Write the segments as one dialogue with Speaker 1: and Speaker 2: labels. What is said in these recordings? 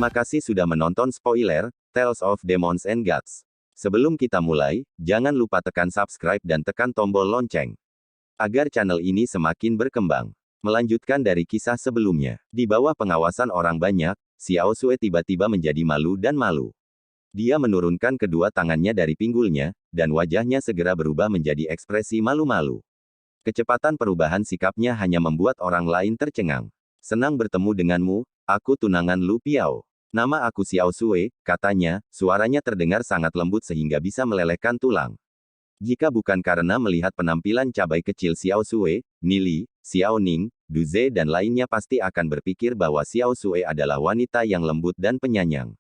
Speaker 1: Terima kasih sudah menonton spoiler, Tales of Demons and Gods. Sebelum kita mulai, jangan lupa tekan subscribe dan tekan tombol lonceng. Agar channel ini semakin berkembang. Melanjutkan dari kisah sebelumnya. Di bawah pengawasan orang banyak, Xiao Sui tiba-tiba menjadi malu dan malu. Dia menurunkan kedua tangannya dari pinggulnya, dan wajahnya segera berubah menjadi ekspresi malu-malu. Kecepatan perubahan sikapnya hanya membuat orang lain tercengang. Senang bertemu denganmu, aku tunangan Lu Piao. Nama aku Xiao Sui, katanya, suaranya terdengar sangat lembut sehingga bisa melelehkan tulang. Jika bukan karena melihat penampilan cabai kecil Xiao Sui, Nili, Xiao Ning, Duze dan lainnya pasti akan berpikir bahwa Xiao Sui adalah wanita yang lembut dan penyayang.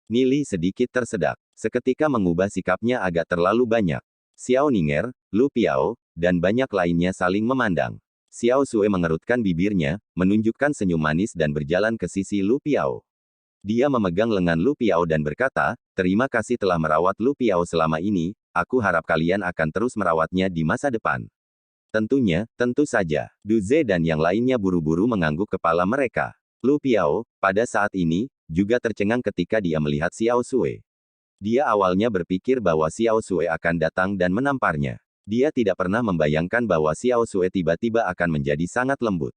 Speaker 1: Nili sedikit tersedak. Seketika mengubah sikapnya agak terlalu banyak. Xiao Ninger, Lu Piao, dan banyak lainnya saling memandang. Xiao Sui mengerutkan bibirnya, menunjukkan senyum manis dan berjalan ke sisi Lu Piao. Dia memegang lengan Lu Piao dan berkata, terima kasih telah merawat Lu Piao selama ini, aku harap kalian akan terus merawatnya di masa depan. Tentunya, tentu saja. Duze dan yang lainnya buru-buru mengangguk kepala mereka. Lu Piao, pada saat ini, juga tercengang ketika dia melihat Xiao Sui. Dia awalnya berpikir bahwa Xiao Sui akan datang dan menamparnya. Dia tidak pernah membayangkan bahwa Xiao Sui tiba-tiba akan menjadi sangat lembut.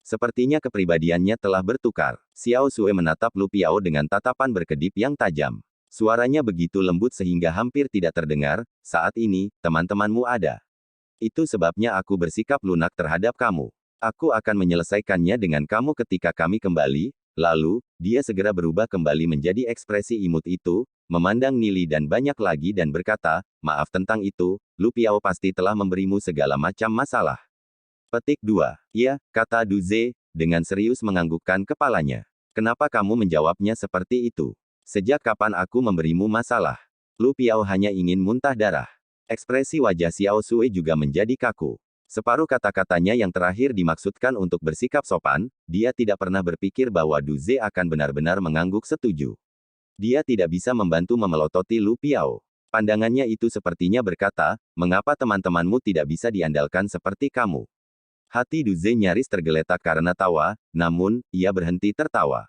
Speaker 1: Sepertinya kepribadiannya telah bertukar. Xiao Sui menatap Lu Piao dengan tatapan berkedip yang tajam. Suaranya begitu lembut sehingga hampir tidak terdengar, saat ini, teman-temanmu ada. Itu sebabnya aku bersikap lunak terhadap kamu. Aku akan menyelesaikannya dengan kamu ketika kami kembali. Lalu, dia segera berubah kembali menjadi ekspresi imut itu, memandang Nili dan banyak lagi dan berkata, maaf tentang itu, Lu Piao pasti telah memberimu segala macam masalah. Petik 2. Ya, kata Duze, dengan serius menganggukkan kepalanya. Kenapa kamu menjawabnya seperti itu? Sejak kapan aku memberimu masalah? Lu Piao hanya ingin muntah darah. Ekspresi wajah Xiao Sui juga menjadi kaku. Separuh kata-katanya yang terakhir dimaksudkan untuk bersikap sopan, dia tidak pernah berpikir bahwa Duze akan benar-benar mengangguk setuju. Dia tidak bisa membantu memelototi Lu Piao. Pandangannya itu sepertinya berkata, mengapa teman-temanmu tidak bisa diandalkan seperti kamu? Hati Duze nyaris tergeletak karena tawa, namun, ia berhenti tertawa.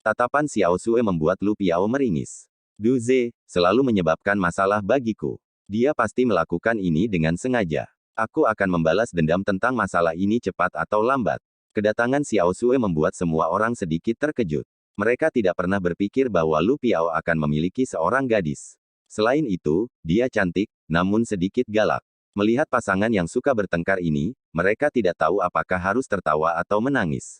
Speaker 1: Tatapan Xiao Sui membuat Lu Piao meringis. Duze, selalu menyebabkan masalah bagiku. Dia pasti melakukan ini dengan sengaja. Aku akan membalas dendam tentang masalah ini cepat atau lambat. Kedatangan Xiao Sui membuat semua orang sedikit terkejut. Mereka tidak pernah berpikir bahwa Lu Piao akan memiliki seorang gadis. Selain itu, dia cantik, namun sedikit galak. Melihat pasangan yang suka bertengkar ini, mereka tidak tahu apakah harus tertawa atau menangis.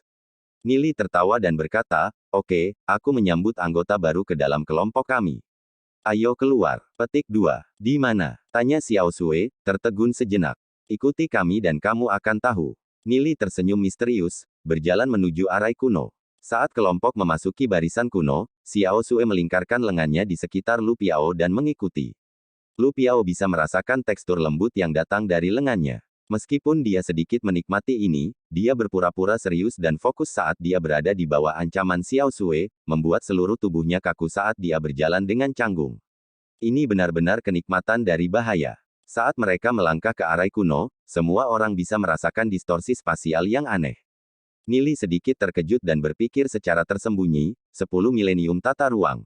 Speaker 1: Nili tertawa dan berkata, oke, aku menyambut anggota baru ke dalam kelompok kami. Ayo keluar. Petik 2. Di mana? Tanya Xiao Sui, tertegun sejenak. Ikuti kami dan kamu akan tahu. Nili tersenyum misterius, berjalan menuju arai kuno. Saat kelompok memasuki barisan kuno, Xiao Sui melingkarkan lengannya di sekitar Lu Piao dan mengikuti. Lu Piao bisa merasakan tekstur lembut yang datang dari lengannya. Meskipun dia sedikit menikmati ini, dia berpura-pura serius dan fokus saat dia berada di bawah ancaman Xiao Sui, membuat seluruh tubuhnya kaku saat dia berjalan dengan canggung. Ini benar-benar kenikmatan dari bahaya. Saat mereka melangkah ke arai kuno, semua orang bisa merasakan distorsi spasial yang aneh. Nili sedikit terkejut dan berpikir secara tersembunyi, 10 milenium tata ruang.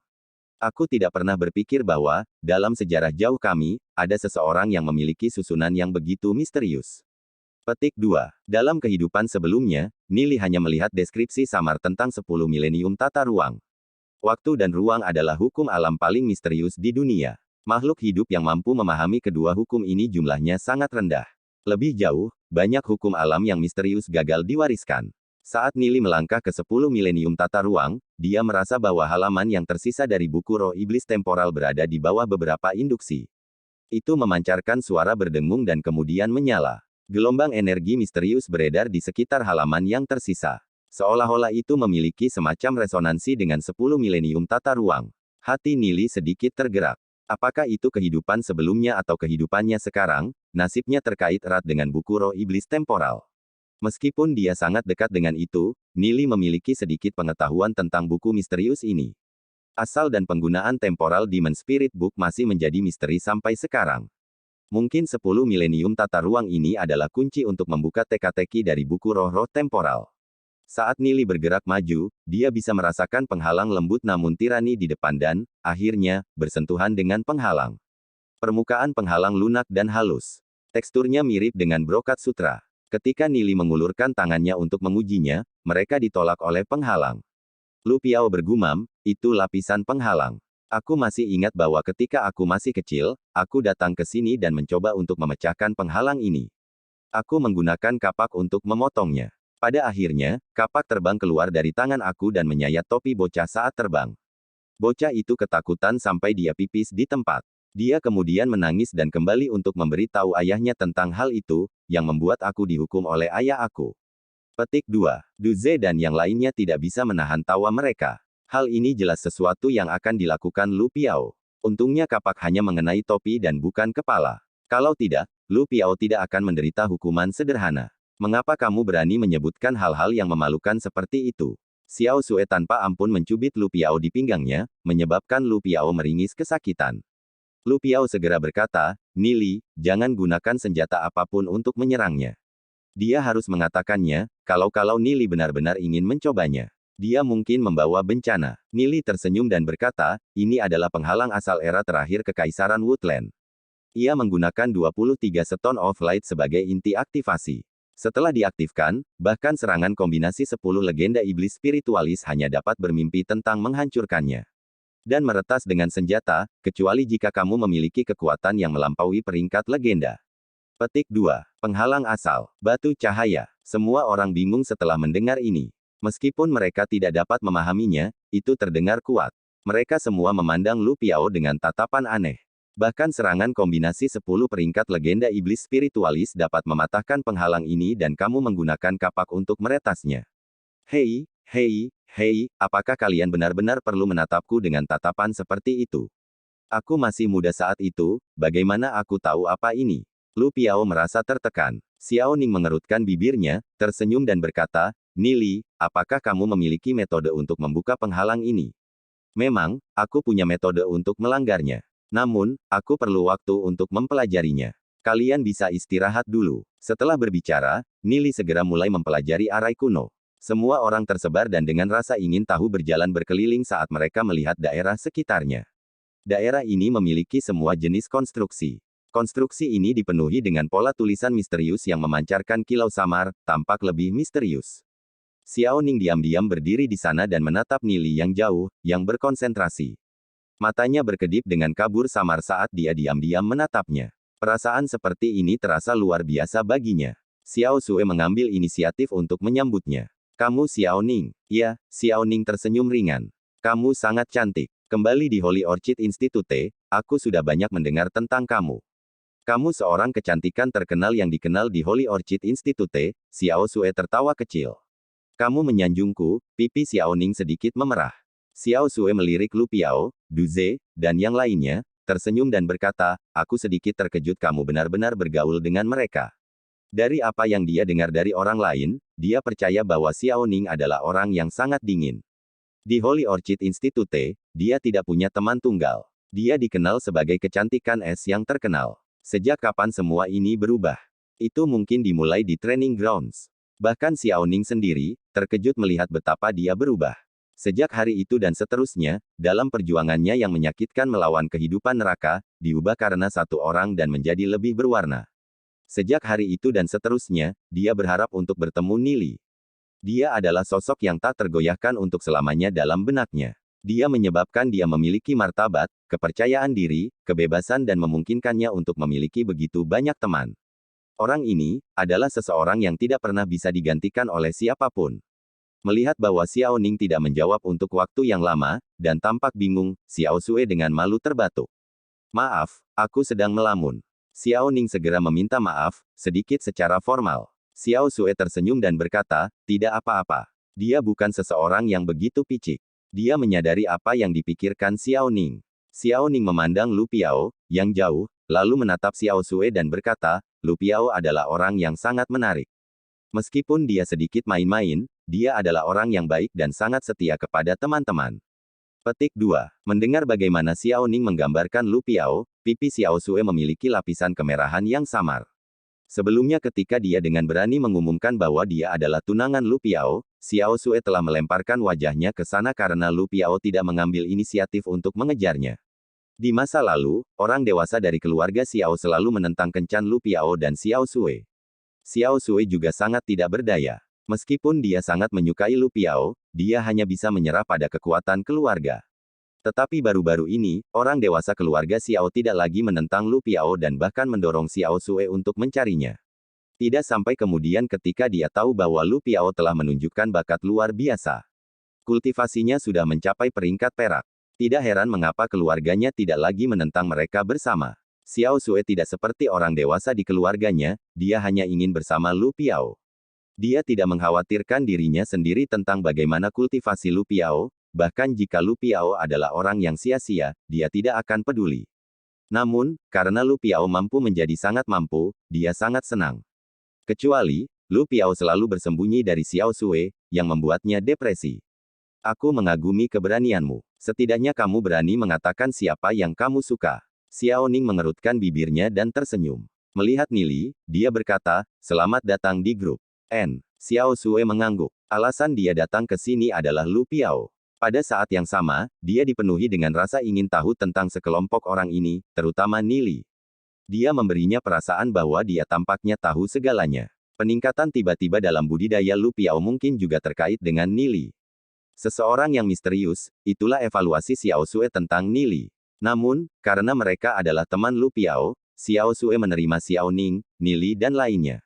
Speaker 1: Aku tidak pernah berpikir bahwa, dalam sejarah jauh kami, ada seseorang yang memiliki susunan yang begitu misterius. Petik 2. Dalam kehidupan sebelumnya, Nili hanya melihat deskripsi samar tentang 10 milenium tata ruang. Waktu dan ruang adalah hukum alam paling misterius di dunia. Makhluk hidup yang mampu memahami kedua hukum ini jumlahnya sangat rendah. Lebih jauh, banyak hukum alam yang misterius gagal diwariskan. Saat Nili melangkah ke 10 milenium tata ruang, dia merasa bahwa halaman yang tersisa dari buku roh iblis temporal berada di bawah beberapa induksi. Itu memancarkan suara berdengung dan kemudian menyala. Gelombang energi misterius beredar di sekitar halaman yang tersisa. Seolah-olah itu memiliki semacam resonansi dengan 10 milenium tata ruang. Hati Nili sedikit tergerak. Apakah itu kehidupan sebelumnya atau kehidupannya sekarang, nasibnya terkait erat dengan buku roh iblis temporal. Meskipun dia sangat dekat dengan itu, Nili memiliki sedikit pengetahuan tentang buku misterius ini. Asal dan penggunaan temporal Demon Spirit Book masih menjadi misteri sampai sekarang. Mungkin 10 milenium tata ruang ini adalah kunci untuk membuka teka-teki dari buku roh-roh temporal. Saat Nili bergerak maju, dia bisa merasakan penghalang lembut namun tirani di depan dan, akhirnya, bersentuhan dengan penghalang. Permukaan penghalang lunak dan halus. Teksturnya mirip dengan brokat sutra. Ketika Nili mengulurkan tangannya untuk mengujinya, mereka ditolak oleh penghalang. Lu Piao bergumam, itu lapisan penghalang. Aku masih ingat bahwa ketika aku masih kecil, aku datang ke sini dan mencoba untuk memecahkan penghalang ini. Aku menggunakan kapak untuk memotongnya. Pada akhirnya, kapak terbang keluar dari tangan aku dan menyayat topi bocah saat terbang. Bocah itu ketakutan sampai dia pipis di tempat. Dia kemudian menangis dan kembali untuk memberitahu ayahnya tentang hal itu, yang membuat aku dihukum oleh ayah aku. Petik 2. Duze dan yang lainnya tidak bisa menahan tawa mereka. Hal ini jelas sesuatu yang akan dilakukan Lu Piao. Untungnya kapak hanya mengenai topi dan bukan kepala. Kalau tidak, Lu Piao tidak akan menderita hukuman sederhana. Mengapa kamu berani menyebutkan hal-hal yang memalukan seperti itu? Xiao Sue tanpa ampun mencubit Lu Piao di pinggangnya, menyebabkan Lu Piao meringis kesakitan. Lu Piao segera berkata, Nili, jangan gunakan senjata apapun untuk menyerangnya. Dia harus mengatakannya, kalau Nili benar-benar ingin mencobanya. Dia mungkin membawa bencana. Nili tersenyum dan berkata, ini adalah penghalang asal era terakhir Kekaisaran Woodland. Ia menggunakan 23 Stone of Light sebagai inti aktivasi. Setelah diaktifkan, bahkan serangan kombinasi 10 legenda iblis spiritualis hanya dapat bermimpi tentang menghancurkannya. Dan meretas dengan senjata, kecuali jika kamu memiliki kekuatan yang melampaui peringkat legenda. Petik 2. Penghalang asal. Batu cahaya. Semua orang bingung setelah mendengar ini. Meskipun mereka tidak dapat memahaminya, itu terdengar kuat. Mereka semua memandang Lu Piao dengan tatapan aneh. Bahkan serangan kombinasi 10 peringkat legenda iblis spiritualis dapat mematahkan penghalang ini dan kamu menggunakan kapak untuk meretasnya. Hei, apakah kalian benar-benar perlu menatapku dengan tatapan seperti itu? Aku masih muda saat itu, bagaimana aku tahu apa ini? Lu Piao merasa tertekan. Xiao Ning mengerutkan bibirnya, tersenyum dan berkata, Nili, apakah kamu memiliki metode untuk membuka penghalang ini? Memang, aku punya metode untuk melanggarnya. Namun, aku perlu waktu untuk mempelajarinya. Kalian bisa istirahat dulu. Setelah berbicara, Nili segera mulai mempelajari arai kuno. Semua orang tersebar dan dengan rasa ingin tahu berjalan berkeliling saat mereka melihat daerah sekitarnya. Daerah ini memiliki semua jenis konstruksi. Konstruksi ini dipenuhi dengan pola tulisan misterius yang memancarkan kilau samar, tampak lebih misterius. Xiao Ning diam-diam berdiri di sana dan menatap Nili yang jauh, yang berkonsentrasi. Matanya berkedip dengan kabur samar saat dia diam-diam menatapnya. Perasaan seperti ini terasa luar biasa baginya. Xiao Sue mengambil inisiatif untuk menyambutnya. Kamu Xiao Ning. Ya, Xiao Ning tersenyum ringan. Kamu sangat cantik. Kembali di Holy Orchid Institute, aku sudah banyak mendengar tentang kamu. Kamu seorang kecantikan terkenal yang dikenal di Holy Orchid Institute, Xiao Sue tertawa kecil. Kamu menyanjungku, pipi Xiao Ning sedikit memerah. Xiao Sue melirik Lu Piao, Duze, dan yang lainnya, tersenyum dan berkata, aku sedikit terkejut kamu benar-benar bergaul dengan mereka. Dari apa yang dia dengar dari orang lain, dia percaya bahwa Xiao Ning adalah orang yang sangat dingin. Di Holy Orchid Institute, dia tidak punya teman tunggal. Dia dikenal sebagai kecantikan es yang terkenal. Sejak kapan semua ini berubah? Itu mungkin dimulai di training grounds. Bahkan Xiao Ning sendiri, terkejut melihat betapa dia berubah. Sejak hari itu dan seterusnya, dalam perjuangannya yang menyakitkan melawan kehidupan neraka, diubah karena satu orang dan menjadi lebih berwarna. Sejak hari itu dan seterusnya, dia berharap untuk bertemu Nili. Dia adalah sosok yang tak tergoyahkan untuk selamanya dalam benaknya. Dia menyebabkan dia memiliki martabat, kepercayaan diri, kebebasan dan memungkinkannya untuk memiliki begitu banyak teman. Orang ini, adalah seseorang yang tidak pernah bisa digantikan oleh siapapun. Melihat bahwa Xiao Ning tidak menjawab untuk waktu yang lama, dan tampak bingung, Xiao Sue dengan malu terbatuk. Maaf, aku sedang melamun. Xiao Ning segera meminta maaf, sedikit secara formal. Xiao Sue tersenyum dan berkata, tidak apa-apa. Dia bukan seseorang yang begitu picik. Dia menyadari apa yang dipikirkan Xiao Ning. Xiao Ning memandang Lu Piao, yang jauh, lalu menatap Xiao Sue dan berkata, Lu Piao adalah orang yang sangat menarik. Meskipun dia sedikit main-main, dia adalah orang yang baik dan sangat setia kepada teman-teman. Petik 2. Mendengar bagaimana Xiao Ning menggambarkan Lu Piao, pipi Xiao Sue memiliki lapisan kemerahan yang samar. Sebelumnya ketika dia dengan berani mengumumkan bahwa dia adalah tunangan Lu Piao, Xiao Sue telah melemparkan wajahnya ke sana karena Lu Piao tidak mengambil inisiatif untuk mengejarnya. Di masa lalu, orang dewasa dari keluarga Xiao selalu menentang kencan Lu Piao dan Xiao Sue. Xiao Sue juga sangat tidak berdaya. Meskipun dia sangat menyukai Lu Piao, dia hanya bisa menyerah pada kekuatan keluarga. Tetapi baru-baru ini, orang dewasa keluarga Xiao tidak lagi menentang Lu Piao dan bahkan mendorong Xiao Sue untuk mencarinya. Tidak sampai kemudian ketika dia tahu bahwa Lu Piao telah menunjukkan bakat luar biasa. Kultivasinya sudah mencapai peringkat perak. Tidak heran mengapa keluarganya tidak lagi menentang mereka bersama. Xiao Sue tidak seperti orang dewasa di keluarganya, dia hanya ingin bersama Lu Piao. Dia tidak mengkhawatirkan dirinya sendiri tentang bagaimana kultivasi Lu Piao, bahkan jika Lu Piao adalah orang yang sia-sia, dia tidak akan peduli. Namun, karena Lu Piao mampu menjadi sangat mampu, dia sangat senang. Kecuali, Lu Piao selalu bersembunyi dari Xiao Sue, yang membuatnya depresi. Aku mengagumi keberanianmu. Setidaknya kamu berani mengatakan siapa yang kamu suka. Xiao Ning mengerutkan bibirnya dan tersenyum. Melihat Nili, dia berkata, selamat datang di grup N. Xiao Sue mengangguk. Alasan dia datang ke sini adalah Lu Piao. Pada saat yang sama, dia dipenuhi dengan rasa ingin tahu tentang sekelompok orang ini, terutama Nili. Dia memberinya perasaan bahwa dia tampaknya tahu segalanya. Peningkatan tiba-tiba dalam budidaya Lu Piao mungkin juga terkait dengan Nili. Seseorang yang misterius, itulah evaluasi Xiao Sue tentang Nili. Namun, karena mereka adalah teman Lu Piao, Xiao Sue menerima Xiao Ning, Nili dan lainnya.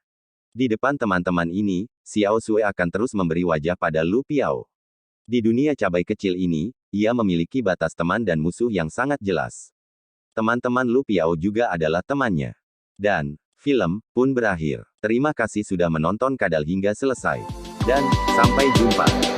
Speaker 1: Di depan teman-teman ini, Xiao Sue akan terus memberi wajah pada Lu Piao. Di dunia cabai kecil ini, ia memiliki batas teman dan musuh yang sangat jelas. Teman-teman Lu Piao juga adalah temannya. Dan, film pun berakhir. Terima kasih sudah menonton kadal hingga selesai. Dan, sampai jumpa.